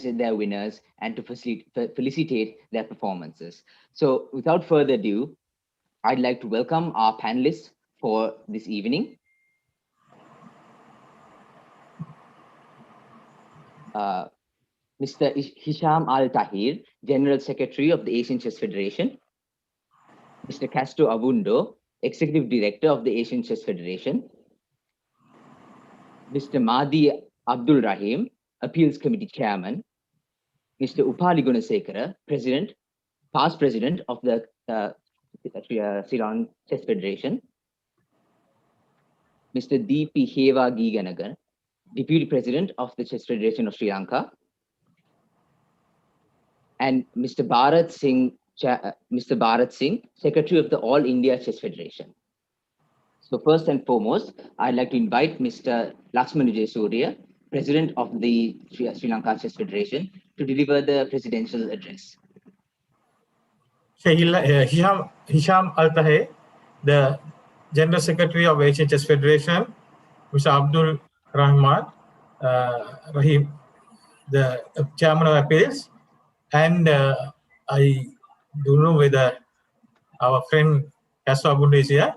their winners and to felicitate their performances. So without further ado, I'd like to welcome our panelists for this evening. Mr. Hisham Al-Tahir, General Secretary of the Asian Chess Federation. Mr. Castro Abundo, Executive Director of the Asian Chess Federation. Mr. Mahdi Abdul Rahim, Appeals Committee Chairman. Mr. Upali Gunasekara, past President of the Sri Lankan Chess Federation. Mr. D.P. Heva Giganagan, Deputy President of the Chess Federation of Sri Lanka. And Mr. Bharat Singh, Secretary of the All India Chess Federation. So first and foremost, I'd like to invite Mr. Laxman Surya, President of the Sri Lanka Chess Federation, to deliver the presidential address. Hisham Al-Tahir, the General Secretary of Asian Chess Federation, Mr. Abdul Rahim, the Chairman of Appeals, and I don't know whether our friend Castro Abundo is here,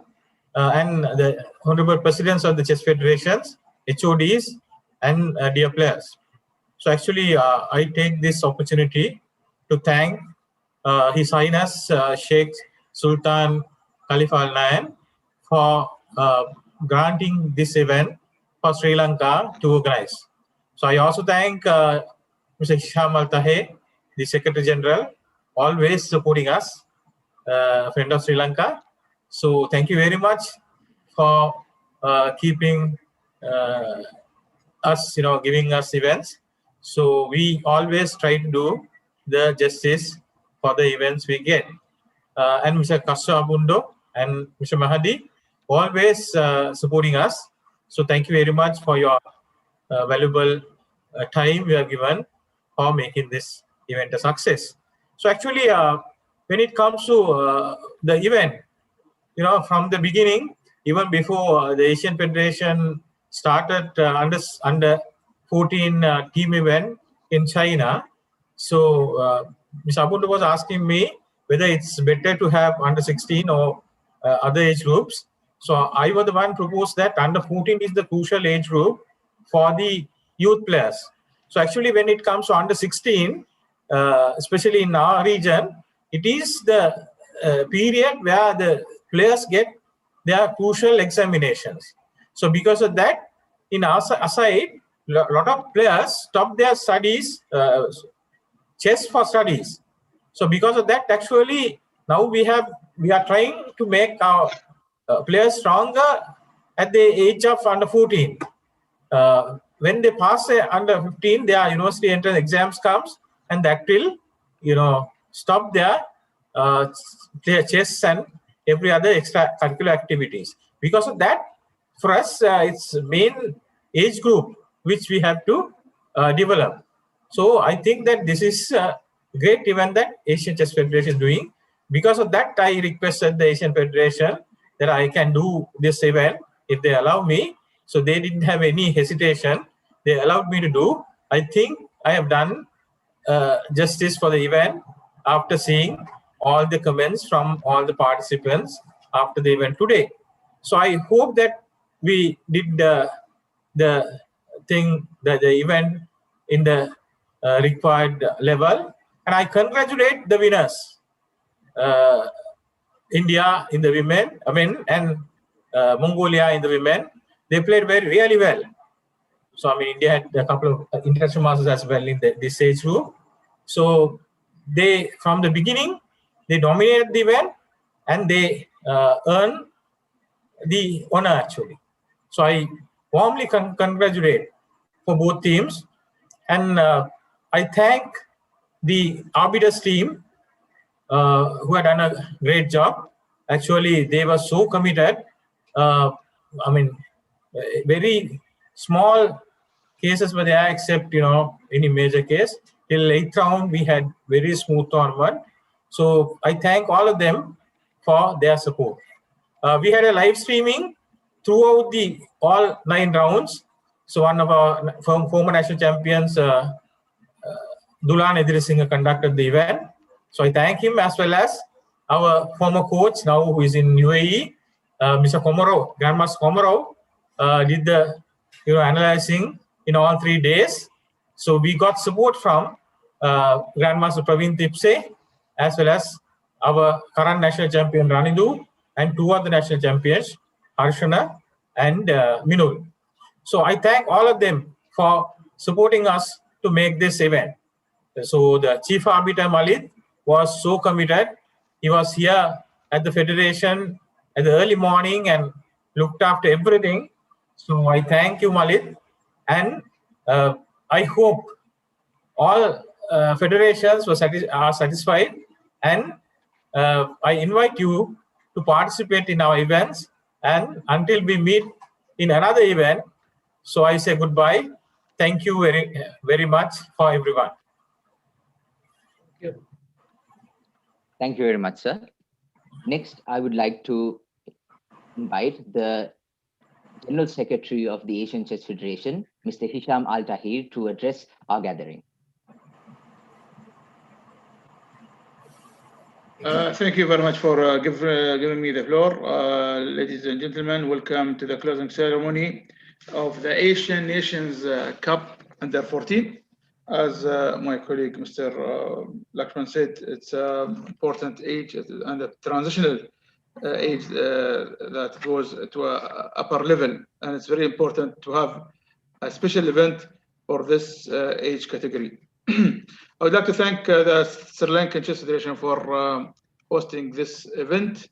and the Honorable Presidents of the Chess Federations, HODs, and dear players. So actually, I take this opportunity to thank His Highness Sheikh Sultan Khalifa Al Nahyan for granting this event for Sri Lanka to organize. So I also thank Mr. Hisham Al-Tahir, the Secretary General, always supporting us, friend of Sri Lanka. So thank you very much for keeping us, giving us events. So we always try to do the justice for the events we get. And Mr. Castro Abundo and Mr. Mahdi always supporting us. So thank you very much for your valuable time you have given for making this event a success. So actually, when it comes to the event, from the beginning, even before the Asian Federation started under 14 team event in China, so Mr. Abundo was asking me whether it's better to have under 16 or other age groups. So I was the one proposed that under 14 is the crucial age group for the youth players. So actually, when it comes to under 16, especially in our region, it is the period where the players get their crucial examinations. So because of that, in our side, a lot of players stop their studies, chess for studies. So because of that, actually, now we are trying to make our players stronger at the age of under 14. When they pass under 15, their university entrance exams comes, and that will, stop their chess and every other extracurricular activities. Because of that, for us, it's main age group which we have to develop. So I think that this is a great event that Asian Chess Federation is doing. Because of that, I requested the Asian Federation that I can do this event if they allow me. So they didn't have any hesitation. They allowed me to do. I think I have done justice for the event after seeing all the comments from all the participants after the event today. So I hope that we did the event in the required level, and I congratulate the winners. India in the women, and Mongolia in the women. They played really well. So India had a couple of international masters as well in this age group. So they, from the beginning, they dominated the event and they earned the honor actually. So I warmly congratulate for both teams, and I thank the arbiters team who had done a great job. Actually, they were so committed. Very small cases were there, except any major case. Till 8th round, we had very smooth tournament. So I thank all of them for their support. We had a live streaming throughout all 9 rounds. So one of our former national champions, Dulan Edirisinghe conducted the event. So I thank him as well as our former coach now who is in UAE, Mr. Komoro, Grandmaster Komoro, did the analyzing in all 3 days. So we got support from Grandmaster Praveen Tipse as well as our current national champion Ranidu and 2 other national champions, Harshana and Minul. So I thank all of them for supporting us to make this event. So the chief arbiter Malik was so committed. He was here at the federation at the early morning and looked after everything. So I thank you, Malik, and I hope all federations are satisfied, and I invite you to participate in our events, and until we meet in another event, so I say goodbye. Thank you very much for everyone. Thank you very much, sir. Next, I would like to invite the General Secretary of the Asian Chess Federation, Mr. Hisham Al Tahir, to address our gathering. Thank you very much for giving me the floor. Ladies and gentlemen, welcome to the closing ceremony of the Asian Nations Cup Under 14. As my colleague Mr. Lakshman said, it's an important age and a transitional age that goes to an upper level, and it's very important to have a special event for this age category. I would like to thank the Sri Lankan Chess Federation for hosting this event,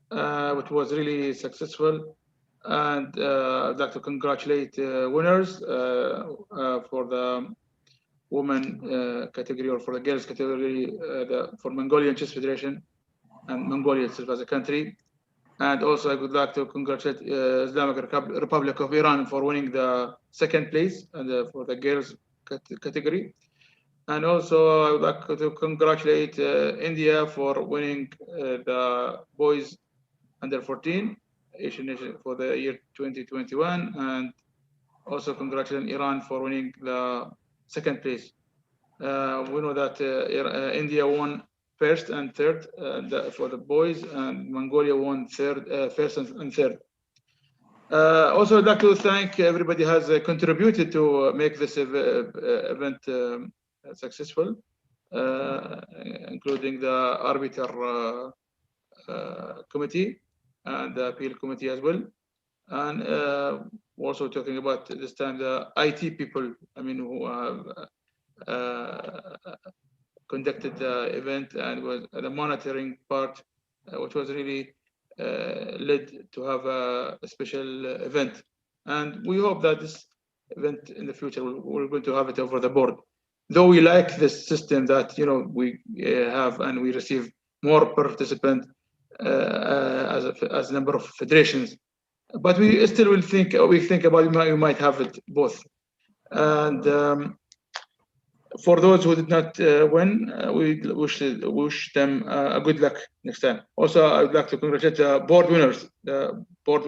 which was really successful. And I'd like to congratulate winners for the women category, or for the girls category, for Mongolian Chess Federation and Mongolia itself as a country. And also I would like to congratulate Islamic Republic of Iran for winning the second place and for the girls category. And also I would like to congratulate India for winning the boys under 14 Asian Nation for the year 2021, and also congratulate Iran for winning the second place. We know that India won first and third for the boys, and Mongolia won first and third. Also, I'd like to thank everybody who has contributed to make this event successful, including the arbiter committee and the appeal committee as well. And also talking about this time the IT people, I mean, who have conducted the event and was the monitoring part, which was really led to have a special event. And we hope that this event in the future, we're going to have it over the board. Though we like this system that we have, and we receive more participants as a number of federations, but we still will think about we might have it both. And for those who did not win, we wish them a good luck next time. Also, I would like to congratulate the board winners, the board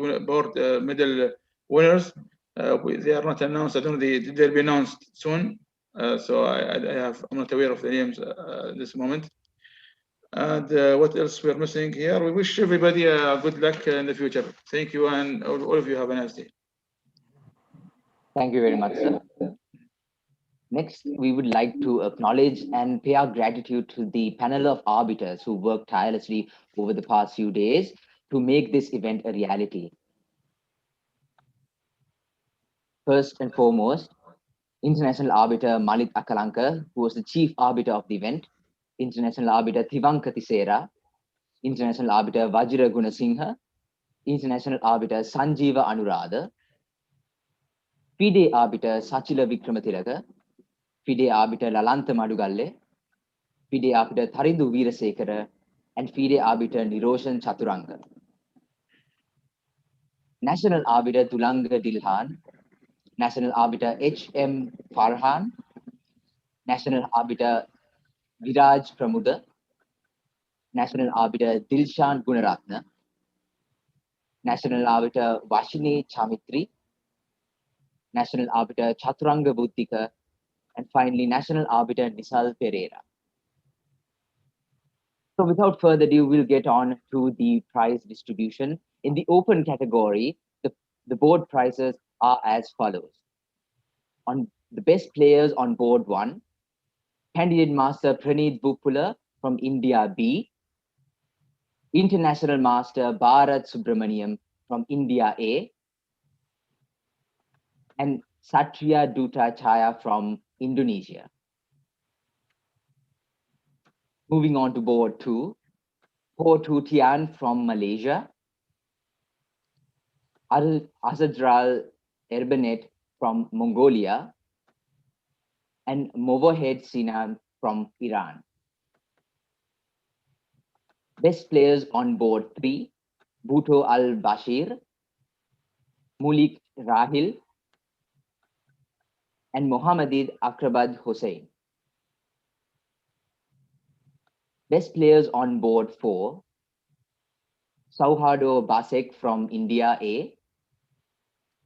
medal winners. They are not announced. I don't know. They'll be announced soon. So I'm not aware of the names at this moment. And what else we're missing here? We wish everybody a good luck in the future. Thank you, and all of you have a nice day. Thank you very much, sir. Next, we would like to acknowledge and pay our gratitude to the panel of arbiters who worked tirelessly over the past few days to make this event a reality. First and foremost, International Arbiter Malik Akalanka, who was the chief arbiter of the event, International Arbiter Thivanka Tisera, International Arbiter Vajra Gunasinghe, International Arbiter Sanjeeva Anuradha, FIDE Arbiter Sachila Vikramathilaka, FIDE Arbiter Lalanta Madugalle, FIDE Arbiter Tharindu Veerasekara, and FIDE Arbiter Niroshan Chaturanga. National Arbiter Tulanga Dilhan, National Arbiter H.M. Farhan, National Arbiter Viraj Pramuda, National Arbiter Dilshan Gunaratna, National Arbiter Vashini Chamitri, National Arbiter Chaturanga Buddhika, and finally national arbiter Nisal Pereira. So without further ado, we'll get on to the prize distribution. In the open category, the board prizes are as follows. On the best players on board 1, Candidate Master Praneeth Bupula from India B, International Master Bharat Subramaniam from India A, and Satria Duta Chaya from Indonesia. Moving on to board 2, Ho Tu Tian from Malaysia, Azadral Erbanet from Mongolia, and Movahed Sinam from Iran. Best players on board 3, Bhutto Al-Bashir, Mulik Rahil, and Mohammadid Akrabad Hussain. Best players on board 4, Sauhado Basek from India A,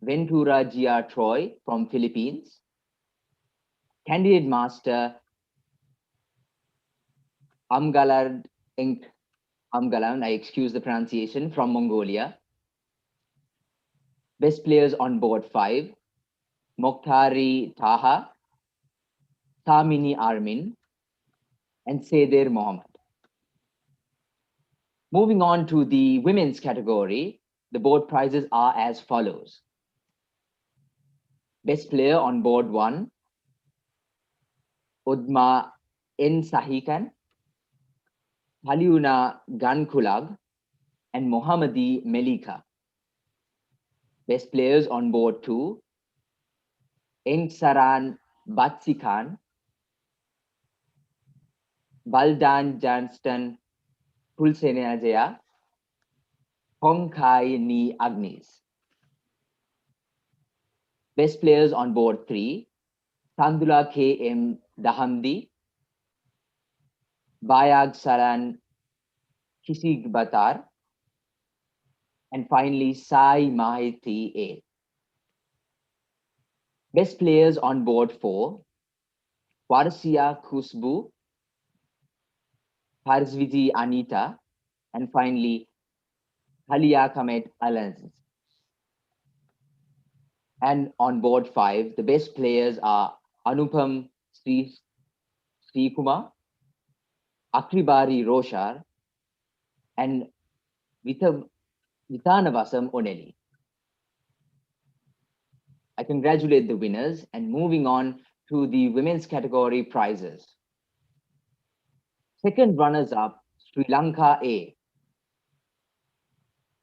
Ventura Gia Troy from Philippines, Candidate Master Amgalad Enk Amgalan, I excuse the pronunciation, from Mongolia. Best players on board 5, Mokhtari Taha, Tamini Armin, and Seder Mohammed. Moving on to the women's category, the board prizes are as follows. Best player on board 1, Udma N. Sahikan, Haliuna Gankulag, and Mohammadi Melika. Best players on board 2, Engsaran Batsikan, Baldan Johnston Pulsenajaya, Hongkai Ni Agnes. Best players on board 3, Sandula K.M. Dahamdi, Bayag Saran Kisig Batar, and finally Sai Mahiti A. Best players on board 4, Warsia Kusbu, Harzviti Anita, and finally Halia Kamet Alans. And on board 5, the best players are Anupam Sri Kumar, Akribari Roshar, and Vitanavasam Oneli. I congratulate the winners, and moving on to the women's category prizes. Second runners-up, Sri Lanka A.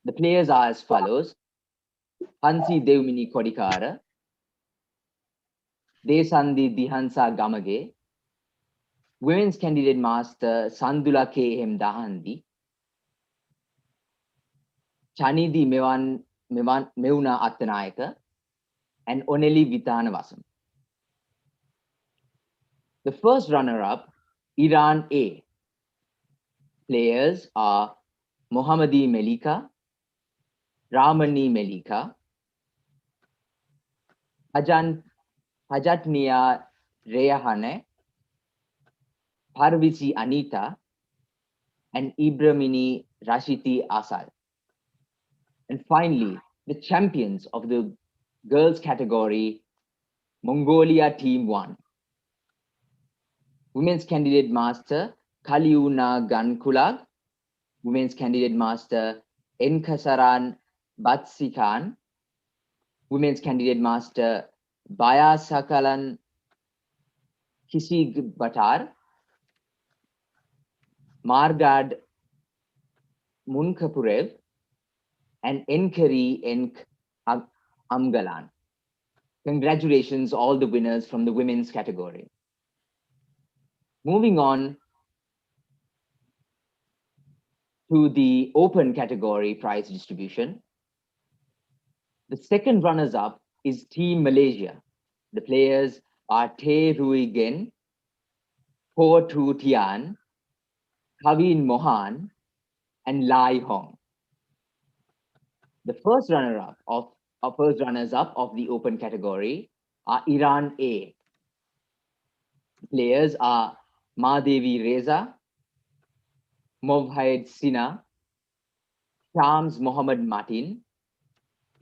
The players are as follows: Hansi Devmini Kodikara, Desandi Dihansa Gamage, Women's Candidate Master Sandula K.M. Dahandi, Chanidi Meuna Attanayaka, and Oneli Vitanavasam. The first runner-up, Iran A. Players are Mohammadi Melika, Ramani Melika, Hajatnia Reyahane, Parvisi Anita, and Ibramini Rashiti Asal. And finally, the champions of the girls category, Mongolia Team 1. Women's Candidate Master Kaliuna Gankulag, Women's Candidate Master Enkasaran Batsikan, Women's Candidate Master Baya Sakalan Kisig Batar, Margad Munkapurev, and Enkari Enk Amgalan. Congratulations, all the winners from the women's category. Moving on to the open category prize distribution. The second runners-up is Team Malaysia. The players are Te Rui Gen, Ho Tu Tian, Kavin Mohan, and Lai Hong. The first runners-up of the open category are Iran A. Players are Madevi Reza, Movhaid Sina, Shams Mohammed Martin,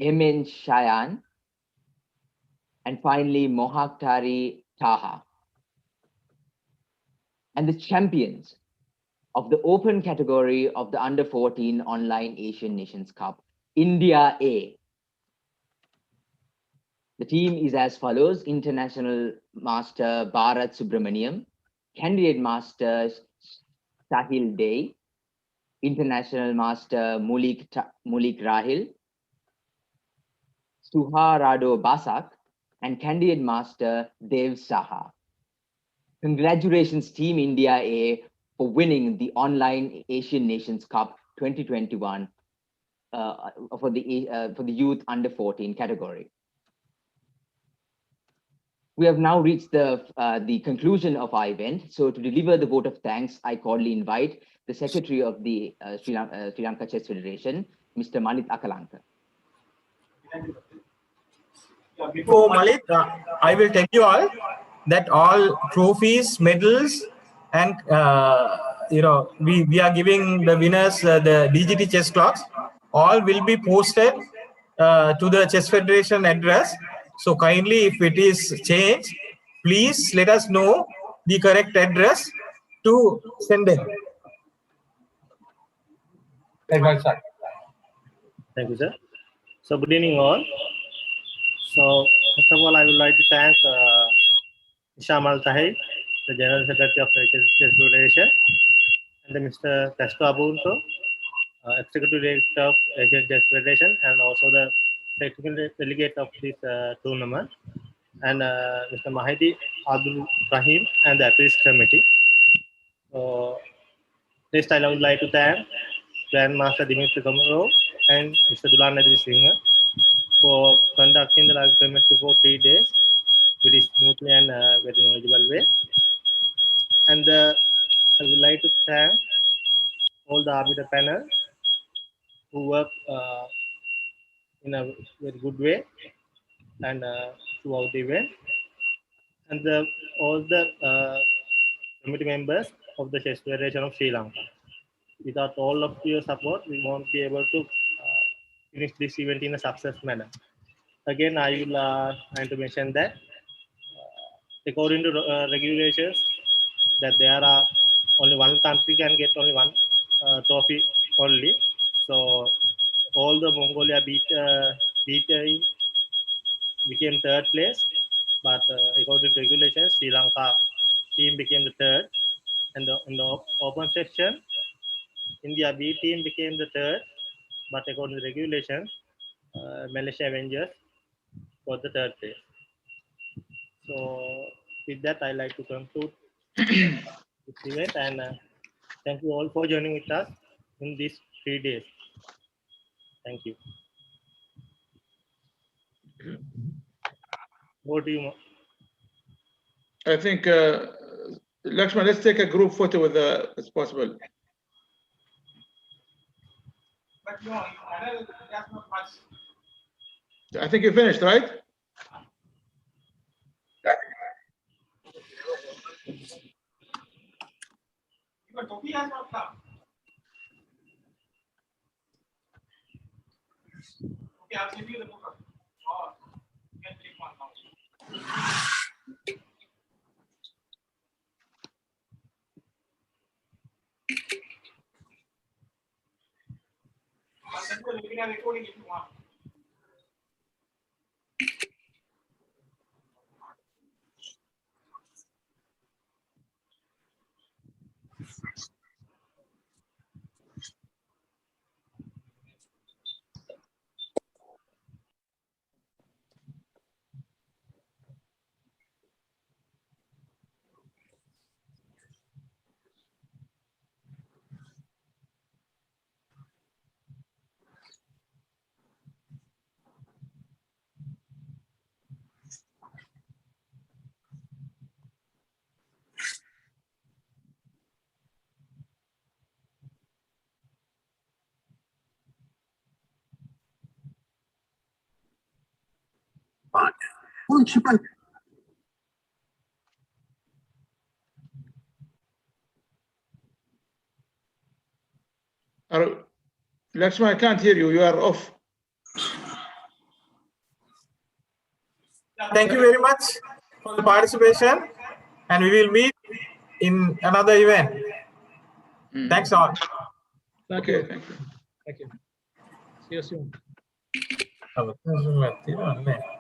Emin Shayan, and finally Mohaktari Taha. And the champions of the open category of the Under 14 Online Asian Nations Cup, India A. The team is as follows: International Master Bharat Subramaniam, Candidate Master Sahil Dey, International Master Mulik Rahil, Suharado Basak, and Candidate Master Dev Saha. Congratulations, Team India A, for winning the Online Asian Nations Cup 2021 for the youth under 14 category. We have now reached the conclusion of our event. So to deliver the vote of thanks, I cordially invite the Secretary of the Sri Lanka Chess Federation, Mr. Malit Akalanka. Before Malit, I will tell you all that all trophies, medals, and we are giving the winners the DGT chess clocks. All will be posted to the Chess Federation address. So kindly, if it is changed, please let us know the correct address to send them. Thank you, sir. So good evening all. So first of all, I would like to thank Shamal Tahir, the General Secretary of the Chess Federation, and Mr. Testo Abunto, Executive Director of Asian Chess Federation, and also the technical delegate of this tournament, and Mr. Mahdi Abdul Rahim and the Appeals Committee. So next, I would like to thank Grandmaster Dimitri Komarov and Mr. Dulan Nadri Singh for conducting the live tournament for 3 days very smoothly and very knowledgeable way. And I would like to thank all the arbiter panel who work in a very good way and throughout the event, and all the committee members of the Chess Federation of Sri Lanka. Without all of your support, we won't be able to finish this event in a success manner. Again, I will like to mention that according to regulations, that there are only one country can get only one trophy only. So all the Mongolia became third place, but according to regulations, Sri Lanka team became the third, and in the open section, India B team became the third, but according to regulations, Malaysia Avengers got the third place. So with that, I like to conclude this event, and thank you all for joining with us in these 3 days. Thank you. Over to you. I think, Lakshman, let's take a group photo with as possible. But no, that's not much. I think you finished, right? But Topi has not come. Okay, I'll send you the book. Or you can click one now. I'll send you the webinar recording if you want. Lakshman, I can't hear you. You are off. Thank you very much for the participation, and we will meet in another event. Thanks all. Thank Okay, you. thank you. Thank you. See you soon. Apa tu,